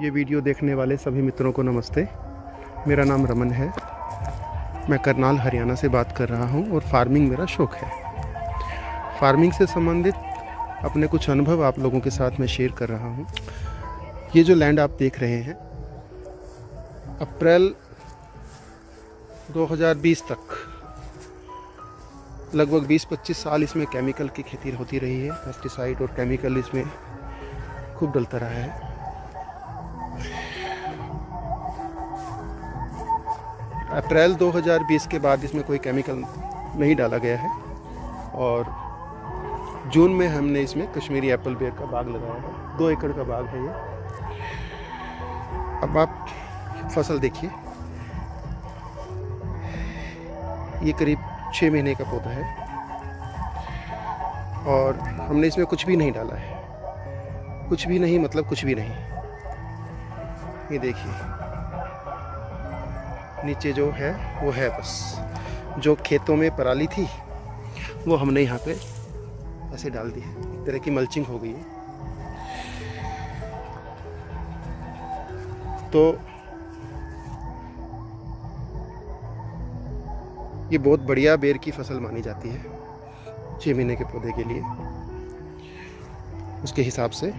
ये वीडियो देखने वाले सभी मित्रों को नमस्ते। मेरा नाम रमन है। मैं करनाल हरियाणा से बात कर रहा हूँ और फार्मिंग मेरा शौक़ है। फार्मिंग से संबंधित अपने कुछ अनुभव आप लोगों के साथ मैं शेयर कर रहा हूँ। ये जो लैंड आप देख रहे हैं, अप्रैल 2020 तक लगभग 20-25 साल इसमें केमिकल की खेती होती रही है। पेस्टिसाइड और केमिकल इसमें खूब डलता रहा है। अप्रैल 2020 के बाद इसमें कोई केमिकल नहीं डाला गया है और जून में हमने इसमें कश्मीरी एप्पल बेर का बाग लगाया है। 2 एकड़ का बाग है ये। अब आप फसल देखिए, ये करीब 6 महीने का पौधा है और हमने इसमें कुछ भी नहीं डाला है। कुछ भी नहीं मतलब कुछ भी नहीं। ये देखिए, नीचे जो है वो है बस जो खेतों में पराली थी वो हमने यहाँ पे ऐसे डाल दी है। एक तरह की मल्चिंग हो गई है। तो ये बहुत बढ़िया बेर की फसल मानी जाती है 6 महीने के पौधे के लिए उसके हिसाब से।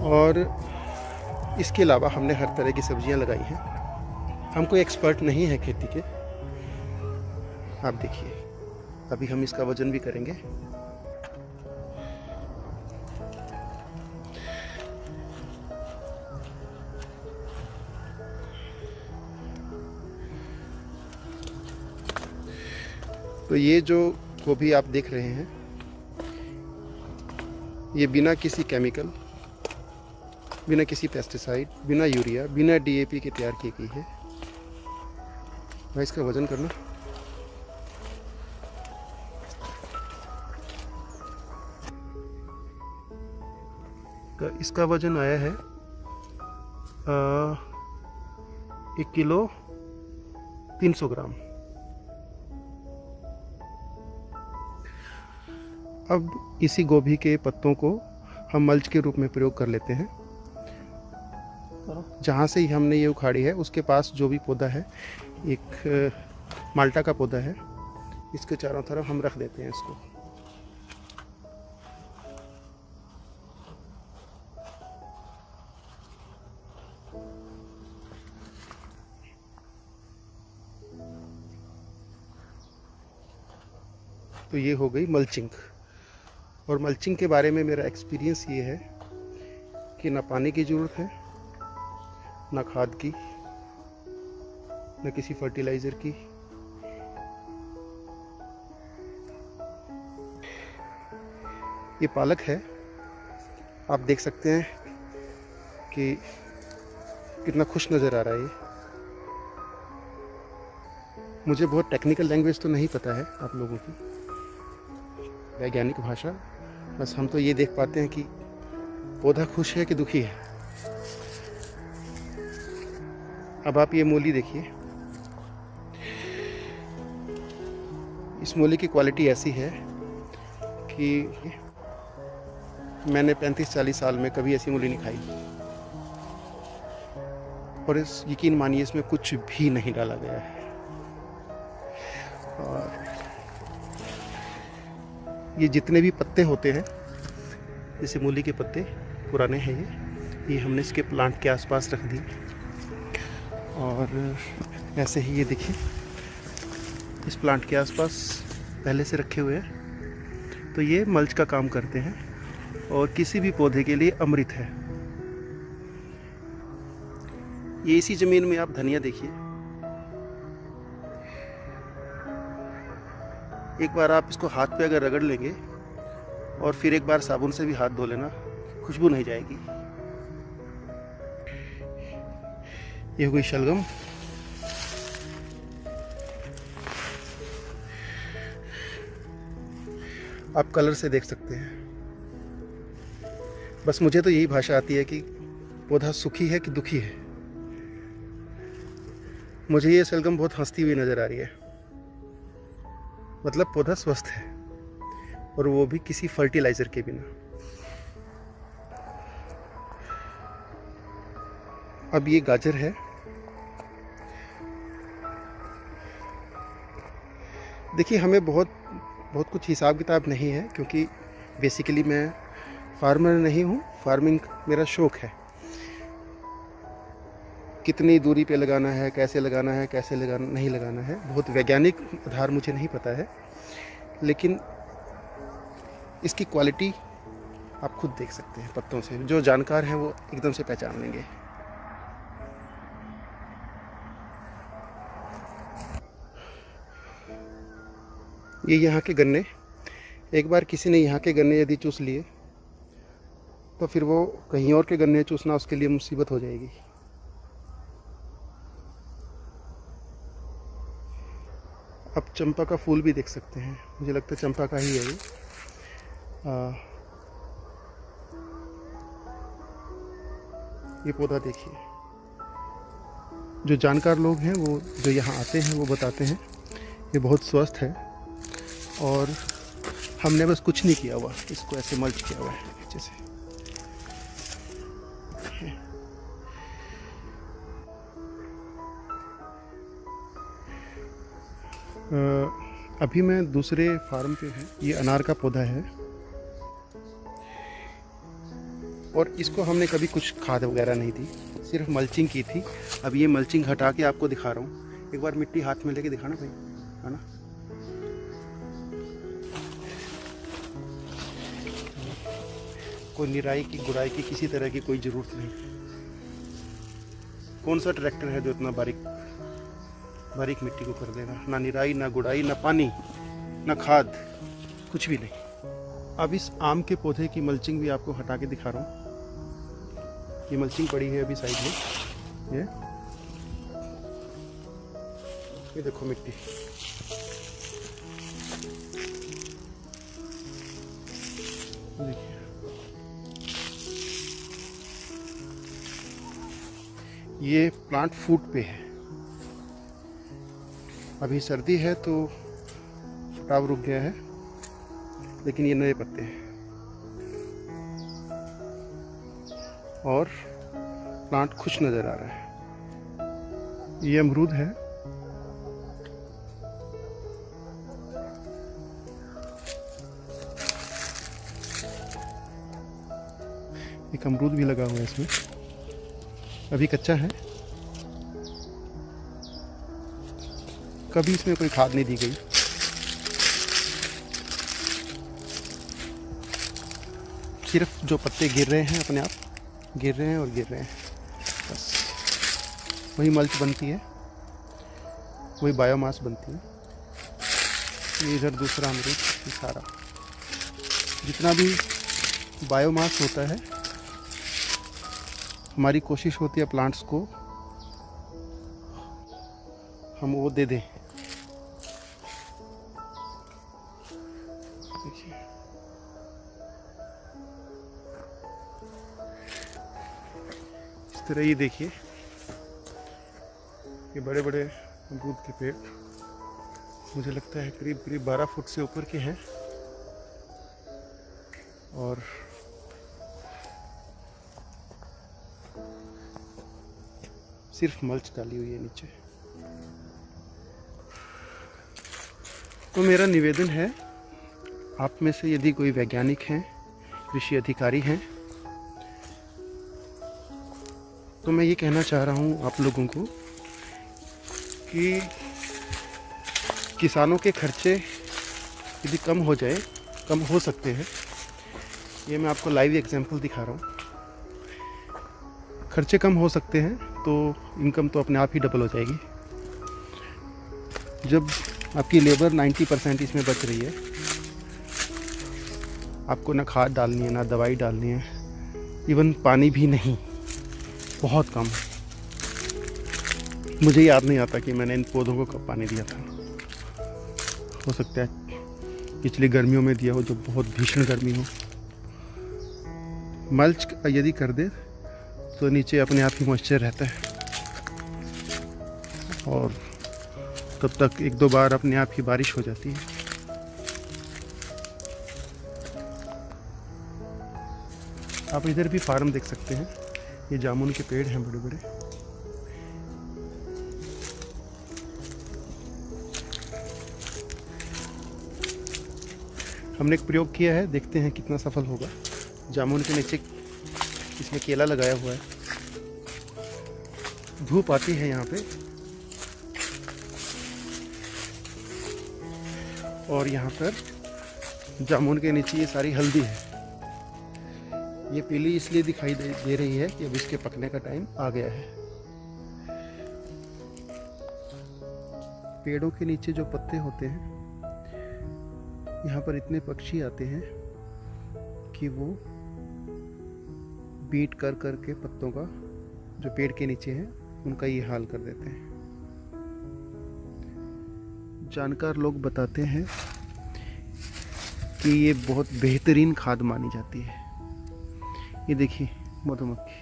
और इसके अलावा हमने हर तरह की सब्जियां लगाई हैं। हम कोई एक्सपर्ट नहीं है खेती के। आप देखिए, अभी हम इसका वजन भी करेंगे। तो ये जो गोभी आप देख रहे हैं, ये बिना किसी केमिकल, बिना किसी पेस्टिसाइड, बिना यूरिया, बिना डीएपी के तैयार की गई है। भाई इसका वजन करना। इसका वजन आया है 1 किलो 300 ग्राम। अब इसी गोभी के पत्तों को हम मल्च के रूप में प्रयोग कर लेते हैं। जहाँ से ही हमने ये उखाड़ी है उसके पास जो भी पौधा है, एक माल्टा का पौधा है, इसके चारों तरफ हम रख देते हैं इसको। तो ये हो गई मल्चिंग। और मल्चिंग के बारे में मेरा एक्सपीरियंस ये है कि ना पानी की ज़रूरत है, ना खाद की, ना किसी फर्टिलाइज़र की। ये पालक है, आप देख सकते हैं कि कितना खुश नज़र आ रहा है ये। मुझे बहुत टेक्निकल लैंग्वेज तो नहीं पता है आप लोगों की, वैज्ञानिक भाषा। बस हम तो ये देख पाते हैं कि पौधा खुश है कि दुखी है। अब आप ये मूली देखिए। इस मूली की क्वालिटी ऐसी है कि मैंने 35-40 साल में कभी ऐसी मूली नहीं खाई। और इस यकीन मानिए इसमें कुछ भी नहीं डाला गया है। और ये जितने भी पत्ते होते हैं, जैसे मूली के पत्ते पुराने हैं, ये हमने इसके प्लांट के आसपास रख दिए। और ऐसे ही ये देखिए, इस प्लांट के आसपास पहले से रखे हुए हैं। तो ये मल्च का काम करते हैं और किसी भी पौधे के लिए अमृत है। ये इसी ज़मीन में आप धनिया देखिए। एक बार आप इसको हाथ पे अगर रगड़ लेंगे और फिर एक बार साबुन से भी हाथ धो लेना, खुशबू नहीं जाएगी। ये हो गई शलगम। आप कलर से देख सकते हैं। बस मुझे तो यही भाषा आती है कि पौधा सुखी है कि दुखी है। मुझे ये शलगम बहुत हंसती हुई नजर आ रही है। मतलब पौधा स्वस्थ है और वो भी किसी फर्टिलाइजर के बिना। अब ये गाजर है। देखिए, हमें बहुत कुछ हिसाब किताब नहीं है, क्योंकि बेसिकली मैं फार्मर नहीं हूँ। फार्मिंग मेरा शौक़ है। कितनी दूरी पे लगाना है, कैसे लगाना है, कैसे लगाना नहीं लगाना है, बहुत वैज्ञानिक आधार मुझे नहीं पता है, लेकिन इसकी क्वालिटी आप खुद देख सकते हैं पत्तों से। जो जानकार हैं वो एकदम से पहचान लेंगे। ये यहाँ के गन्ने, एक बार किसी ने यहाँ के गन्ने यदि चूस लिए तो फिर वो कहीं और के गन्ने चूसना उसके लिए मुसीबत हो जाएगी। आप चंपा का फूल भी देख सकते हैं, मुझे लगता है चंपा का ही है ये। ये पौधा देखिए। जो जानकार लोग हैं वो जो यहाँ आते हैं वो बताते हैं ये बहुत स्वस्थ है, और हमने बस कुछ नहीं किया हुआ, इसको ऐसे मल्च किया हुआ है नीचे से। अभी मैं दूसरे फार्म पे हूँ। ये अनार का पौधा है, और इसको हमने कभी कुछ खाद वगैरह नहीं दी, सिर्फ मल्चिंग की थी। अब ये मल्चिंग हटा के आपको दिखा रहा हूँ। एक बार मिट्टी हाथ में लेके दिखाना भाई, है ना। कोई निराई की गुड़ाई की किसी तरह की कोई ज़रूरत नहीं। कौन सा ट्रैक्टर है जो इतना बारीक मिट्टी को कर देगा। ना निराई, ना गुड़ाई, ना पानी, ना खाद, कुछ भी नहीं। अब इस आम के पौधे की मल्चिंग भी आपको हटा के दिखा रहा हूँ। ये मल्चिंग पड़ी है अभी साइड में। ये देखो मिट्टी। देखिए, ये प्लांट फूट पे है। अभी सर्दी है तो फुटाव रुक गया है, लेकिन ये नए पत्ते हैं और प्लांट खुश नज़र आ रहा है। ये अमरूद है। एक अमरूद भी लगा हुआ है इसमें, अभी कच्चा है। कभी इसमें कोई खाद नहीं दी गई। सिर्फ जो पत्ते गिर रहे हैं अपने आप गिर रहे हैं और गिर रहे हैं, बस वही मल्च बनती है, वही बायोमास बनती है। ये इधर दूसरा अमरूद, ये सारा जितना भी बायोमास होता है, हमारी कोशिश होती है प्लांट्स को हम वो दे दें। देखिए, इस तरह ये देखिए, ये बड़े बड़े अमरूद के पेड़ मुझे लगता है करीब 12 फुट से ऊपर के हैं, और सिर्फ मल्च डाली हुई है नीचे। तो मेरा निवेदन है, आप में से यदि कोई वैज्ञानिक हैं, कृषि अधिकारी हैं, तो मैं ये कहना चाह रहा हूँ आप लोगों को कि किसानों के खर्चे यदि कम हो सकते हैं। ये मैं आपको लाइव एग्जांपल दिखा रहा हूँ। खर्चे कम हो सकते हैं तो इनकम तो अपने आप ही डबल हो जाएगी। जब आपकी लेबर 90% इसमें बच रही है, आपको ना खाद डालनी है, ना दवाई डालनी है, इवन पानी भी नहीं, बहुत कम। मुझे याद नहीं आता कि मैंने इन पौधों को कब पानी दिया था। हो सकता है पिछली गर्मियों में दिया हो, जो बहुत भीषण गर्मी हो। मल्च यदि कर दे तो नीचे अपने आप ही मॉइस्चर रहता है, और तब तक 1-2 बार अपने आप ही बारिश हो जाती है। आप इधर भी फार्म देख सकते हैं। ये जामुन के पेड़ हैं बड़े बड़े। हमने एक प्रयोग किया है, देखते हैं कितना सफल होगा। जामुन के नीचे इसमें केला लगाया हुआ है, धूप आती है यहाँ पे, और यहाँ पर जामुन के नीचे ये सारी हल्दी है। ये पीली इसलिए दिखाई दे रही है कि अब इसके पकने का टाइम आ गया है। पेड़ों के नीचे जो पत्ते होते हैं, यहाँ पर इतने पक्षी आते हैं कि वो बीट कर कर के पत्तों का, जो पेड़ के नीचे है, उनका ये हाल कर देते हैं। जानकार लोग बताते हैं कि ये बहुत बेहतरीन खाद मानी जाती है। ये देखिए मधुमक्खी,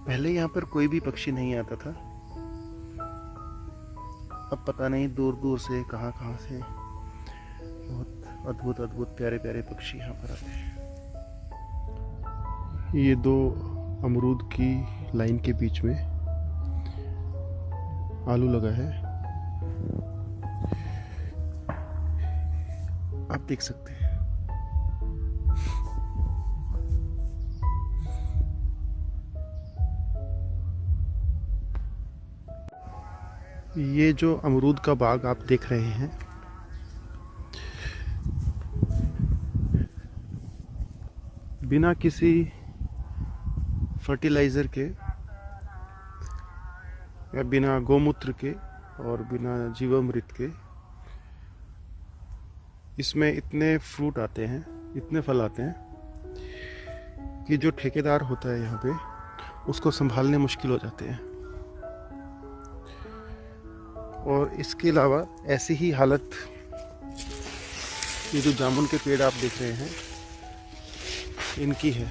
पहले यहाँ पर कोई भी पक्षी नहीं आता था, अब पता नहीं दूर दूर से कहाँ कहाँ से बहुत अद्भुत अद्भुत प्यारे प्यारे पक्षी यहाँ पर आते हैं। ये दो अमरूद की लाइन के बीच में आलू लगा है, आप देख सकते हैं। ये जो अमरूद का बाग आप देख रहे हैं, बिना किसी फर्टिलाइज़र के या बिना गौमूत्र के और बिना जीवामृत के इसमें इतने फ्रूट आते हैं, इतने फल आते हैं कि जो ठेकेदार होता है यहाँ पे, उसको संभालने मुश्किल हो जाते हैं। और इसके अलावा ऐसी ही हालत ये जो जामुन के पेड़ आप देख रहे हैं इनकी है।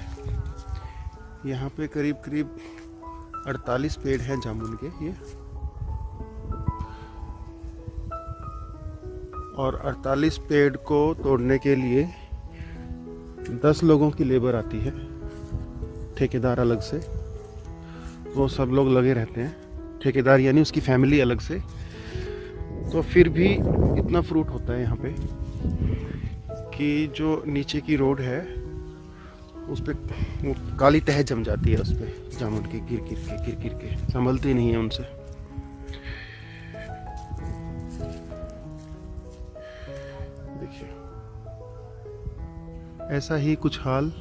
यहाँ पे करीब करीब 48 पेड़ हैं जामुन के ये, और 48 पेड़ को तोड़ने के लिए 10 लोगों की लेबर आती है, ठेकेदार अलग से, वो सब लोग लगे रहते हैं, ठेकेदार यानी उसकी फैमिली अलग से। तो फिर भी इतना फ्रूट होता है यहाँ पे कि जो नीचे की रोड है उस पर वो काली तह जम जाती है, उस पर जामुन की गिर गिर के संभलते ही नहीं है उनसे। देखिए ऐसा ही कुछ हाल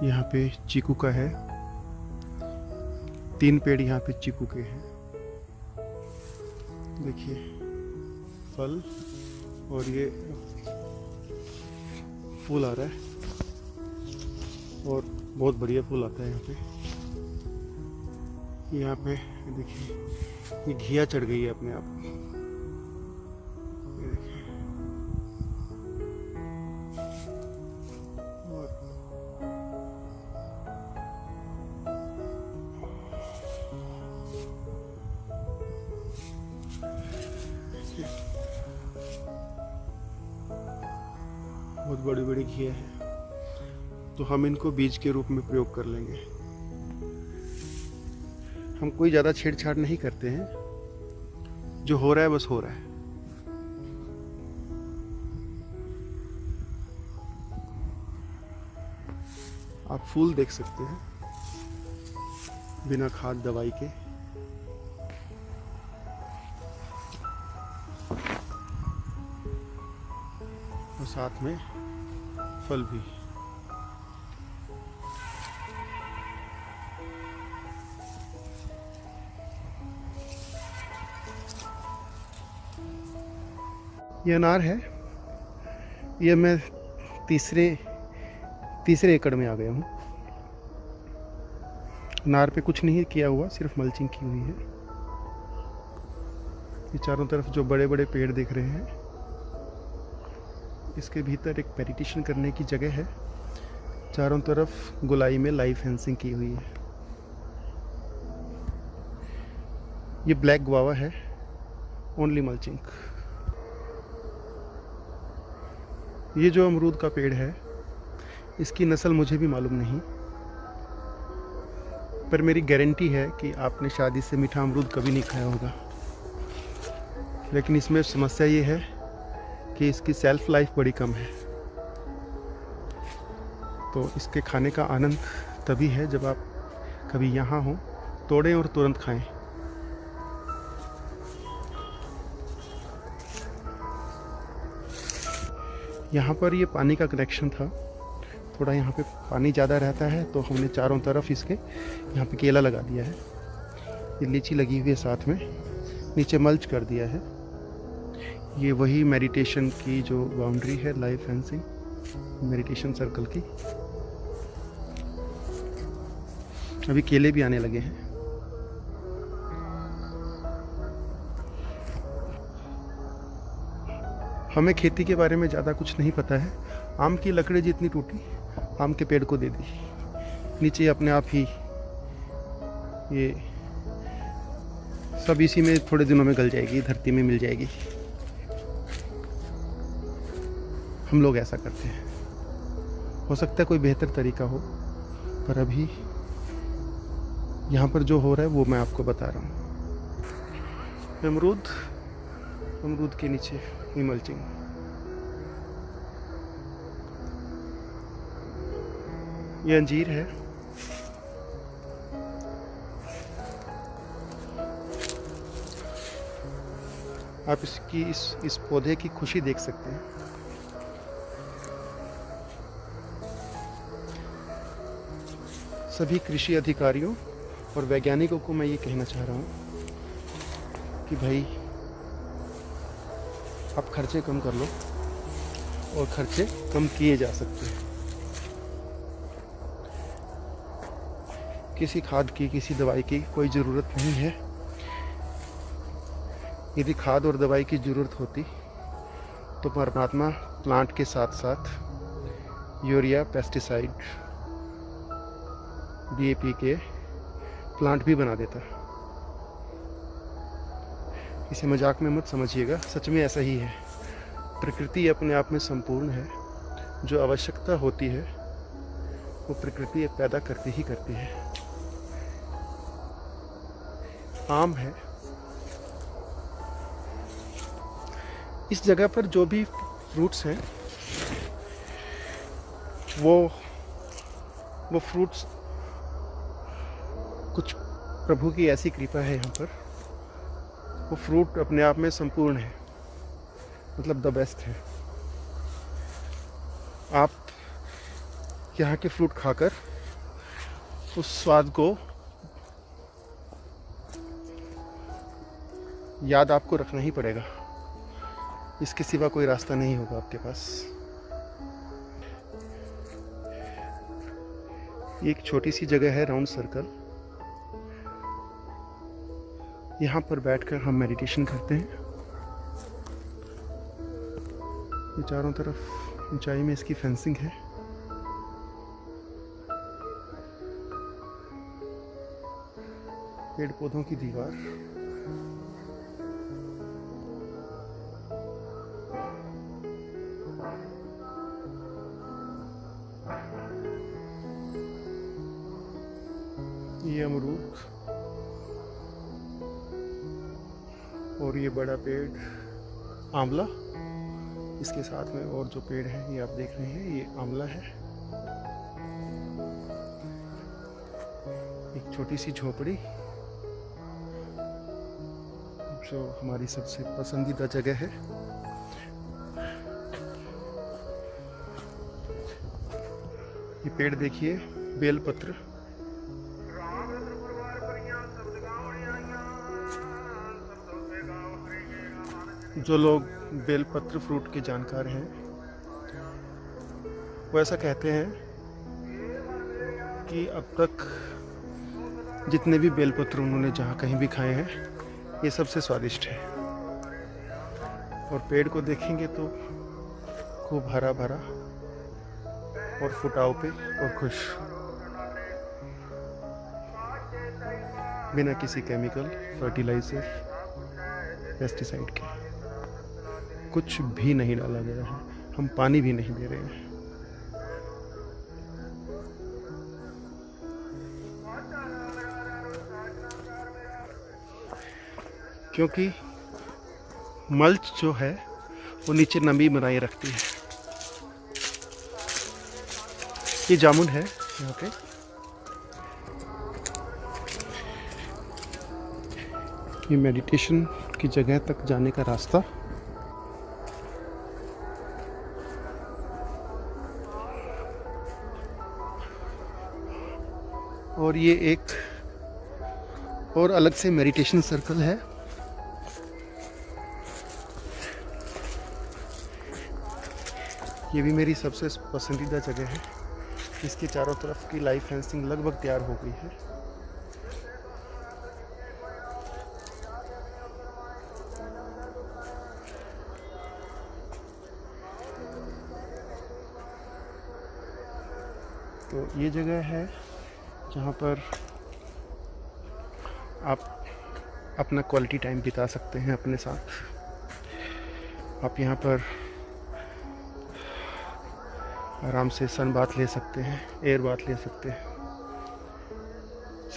यहाँ पे चीकू का है। 3 पेड़ यहाँ पे चीकू के हैं, देखिए फल, और ये फूल आ रहा है, और बहुत बढ़िया फूल आता है यहाँ पे। यहाँ पे देखिए ये घिया चढ़ गई है अपने आप, ये देखिए। बहुत बड़ी बड़ी घिया है, तो हम इनको बीज के रूप में प्रयोग कर लेंगे। हम कोई ज़्यादा छेड़छाड़ नहीं करते हैं, जो हो रहा है बस हो रहा है। आप फूल देख सकते हैं बिना खाद दवाई के। और साथ में फल भी। ये अनार है, ये मैं तीसरे एकड़ में आ गया हूँ। अनार पे कुछ नहीं किया हुआ, सिर्फ मल्चिंग की हुई है। ये चारों तरफ जो बड़े बड़े पेड़ दिख रहे हैं, इसके भीतर एक मेडिटेशन करने की जगह है। चारों तरफ गोलाई में लाइव फेंसिंग की हुई है। ये ब्लैक गुआवा है, ओनली मल्चिंग। ये जो अमरूद का पेड़ है, इसकी नस्ल मुझे भी मालूम नहीं, पर मेरी गारंटी है कि आपने शादी से मीठा अमरूद कभी नहीं खाया होगा। लेकिन इसमें समस्या ये है कि इसकी सेल्फ लाइफ बड़ी कम है। तो इसके खाने का आनंद तभी है जब आप कभी यहाँ हो, तोड़ें और तुरंत खाएं। यहाँ पर ये पानी का कनेक्शन था, थोड़ा यहाँ पे पानी ज़्यादा रहता है तो हमने चारों तरफ इसके यहाँ पे केला लगा दिया है। ये लीची लगी हुई है साथ में, नीचे मल्च कर दिया है। ये वही मेडिटेशन की जो बाउंड्री है, लाइव फेंसिंग मेडिटेशन सर्कल की। अभी केले भी आने लगे हैं। हमें खेती के बारे में ज़्यादा कुछ नहीं पता है। आम की लकड़ी जितनी टूटी, आम के पेड़ को दे दी, नीचे अपने आप ही ये सब इसी में थोड़े दिनों में गल जाएगी, धरती में मिल जाएगी। हम लोग ऐसा करते हैं। हो सकता है कोई बेहतर तरीका हो, पर अभी यहाँ पर जो हो रहा है वो मैं आपको बता रहा हूँ। अमरूद के नीचे मल्चिंग। ये अंजीर है। आप इसकी इस पौधे की खुशी देख सकते हैं। सभी कृषि अधिकारियों और वैज्ञानिकों को मैं ये कहना चाह रहा हूँ कि भाई आप खर्चे कम कर लो, और खर्चे कम किए जा सकते हैं। किसी खाद की, किसी दवाई की कोई ज़रूरत नहीं है। यदि खाद और दवाई की ज़रूरत होती तो परमात्मा प्लांट के साथ साथ यूरिया, पेस्टिसाइड, DAP के प्लांट भी बना देता। इसे मजाक में मत समझिएगा, सच में ऐसा ही है। प्रकृति अपने आप में संपूर्ण है। जो आवश्यकता होती है वो प्रकृति पैदा करती ही करती है। आम है। इस जगह पर जो भी फ्रूट्स हैं वो फ्रूट्स, कुछ प्रभु की ऐसी कृपा है यहाँ पर, वो फ्रूट अपने आप में संपूर्ण है, मतलब द बेस्ट है। आप यहाँ के फ्रूट खाकर उस स्वाद को याद आपको रखना ही पड़ेगा। इसके सिवा कोई रास्ता नहीं होगा आपके पास। एक छोटी सी जगह है, राउंड सर्कल। यहाँ पर बैठकर हम मेडिटेशन करते हैं। ये चारों तरफ ऊंचाई में इसकी फेंसिंग है। पेड़ पौधों की दीवार। ये अमरूद और ये बड़ा पेड़ आंवला, इसके साथ में और जो पेड़ है ये आप देख रहे हैं, ये आंवला है। एक छोटी सी झोपड़ी जो हमारी सबसे पसंदीदा जगह है। ये पेड़ देखिए, बेलपत्र। जो लोग बेलपत्र फ्रूट के जानकार हैं वो ऐसा कहते हैं कि अब तक जितने भी बेलपत्र उन्होंने जहाँ कहीं भी खाए हैं, ये सबसे स्वादिष्ट है। और पेड़ को देखेंगे तो खूब हरा भरा और फुटाव पे और खुश, बिना किसी केमिकल, फर्टिलाइजर, पेस्टिसाइड के कुछ भी नहीं डाला गया है। हम पानी भी नहीं दे रहे हैं। क्योंकि मल्च जो है वो नीचे नमी बनाए रखती है। ये जामुन है यहाँ पे। ये मेडिटेशन की जगह तक जाने का रास्ता। और ये एक और अलग से मेडिटेशन सर्कल है। ये भी मेरी सबसे पसंदीदा जगह है। इसके चारों तरफ की लाइव फेंसिंग लगभग तैयार हो गई है। तो ये जगह है जहाँ पर आप अपना क्वालिटी टाइम बिता सकते हैं अपने साथ। आप यहाँ पर आराम से सन बाथ ले सकते हैं, एयर बाथ ले सकते हैं।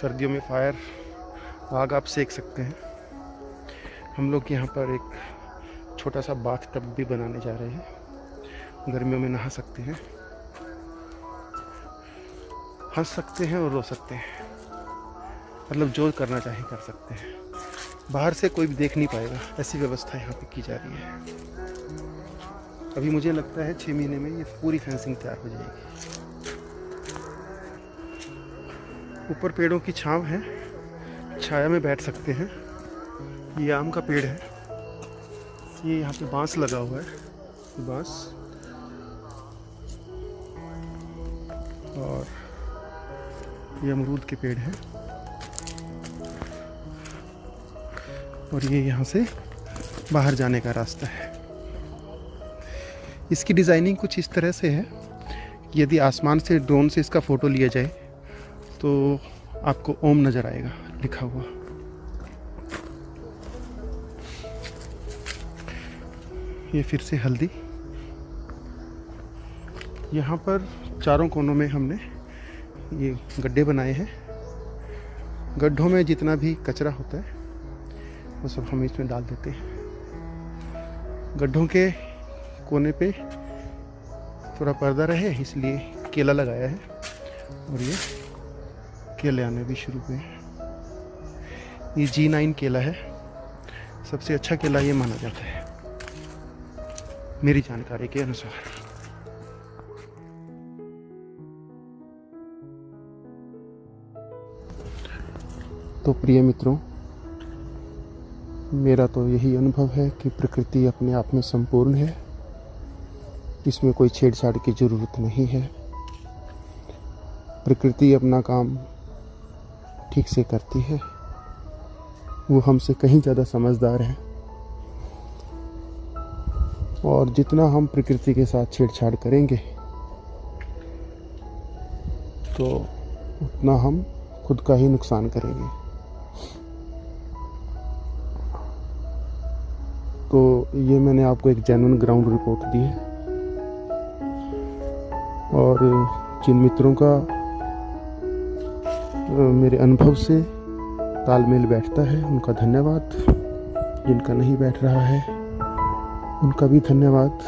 सर्दियों में आग आप सेक सकते हैं। हम लोग यहाँ पर एक छोटा सा बाथ टब भी बनाने जा रहे हैं। गर्मियों में नहा सकते हैं, हंस सकते हैं और रो सकते हैं, मतलब जो करना चाहे कर सकते हैं। बाहर से कोई भी देख नहीं पाएगा, ऐसी व्यवस्था यहाँ पे की जा रही है। अभी मुझे लगता है 6 महीने में ये पूरी फेंसिंग तैयार हो जाएगी। ऊपर पेड़ों की छांव है, छाया में बैठ सकते हैं। ये आम का पेड़ है। ये यहाँ पे बांस लगा हुआ है, बांस। और ये अमरूद के पेड़ हैं। और ये यहाँ से बाहर जाने का रास्ता है। इसकी डिज़ाइनिंग कुछ इस तरह से है कि यदि आसमान से ड्रोन से इसका फ़ोटो लिया जाए तो आपको ओम नज़र आएगा लिखा हुआ। ये फिर से हल्दी। यहाँ पर चारों कोनों में हमने ये गड्ढे बनाए हैं। गड्ढों में जितना भी कचरा होता है वो सब हम इसमें डाल देते हैं। गड्ढों के कोने पे थोड़ा पर्दा रहे इसलिए केला लगाया है। और ये केले आने भी शुरू हुए हैं। ये G9 केला है, सबसे अच्छा केला ये माना जाता है मेरी जानकारी के अनुसार। तो प्रिय मित्रों, मेरा तो यही अनुभव है कि प्रकृति अपने आप में संपूर्ण है। इसमें कोई छेड़छाड़ की ज़रूरत नहीं है। प्रकृति अपना काम ठीक से करती है। वो हमसे कहीं ज़्यादा समझदार है। और जितना हम प्रकृति के साथ छेड़छाड़ करेंगे तो उतना हम खुद का ही नुकसान करेंगे। तो ये मैंने आपको एक जेन्युइन ग्राउंड रिपोर्ट दी है। और जिन मित्रों का मेरे अनुभव से तालमेल बैठता है उनका धन्यवाद। जिनका नहीं बैठ रहा है उनका भी धन्यवाद।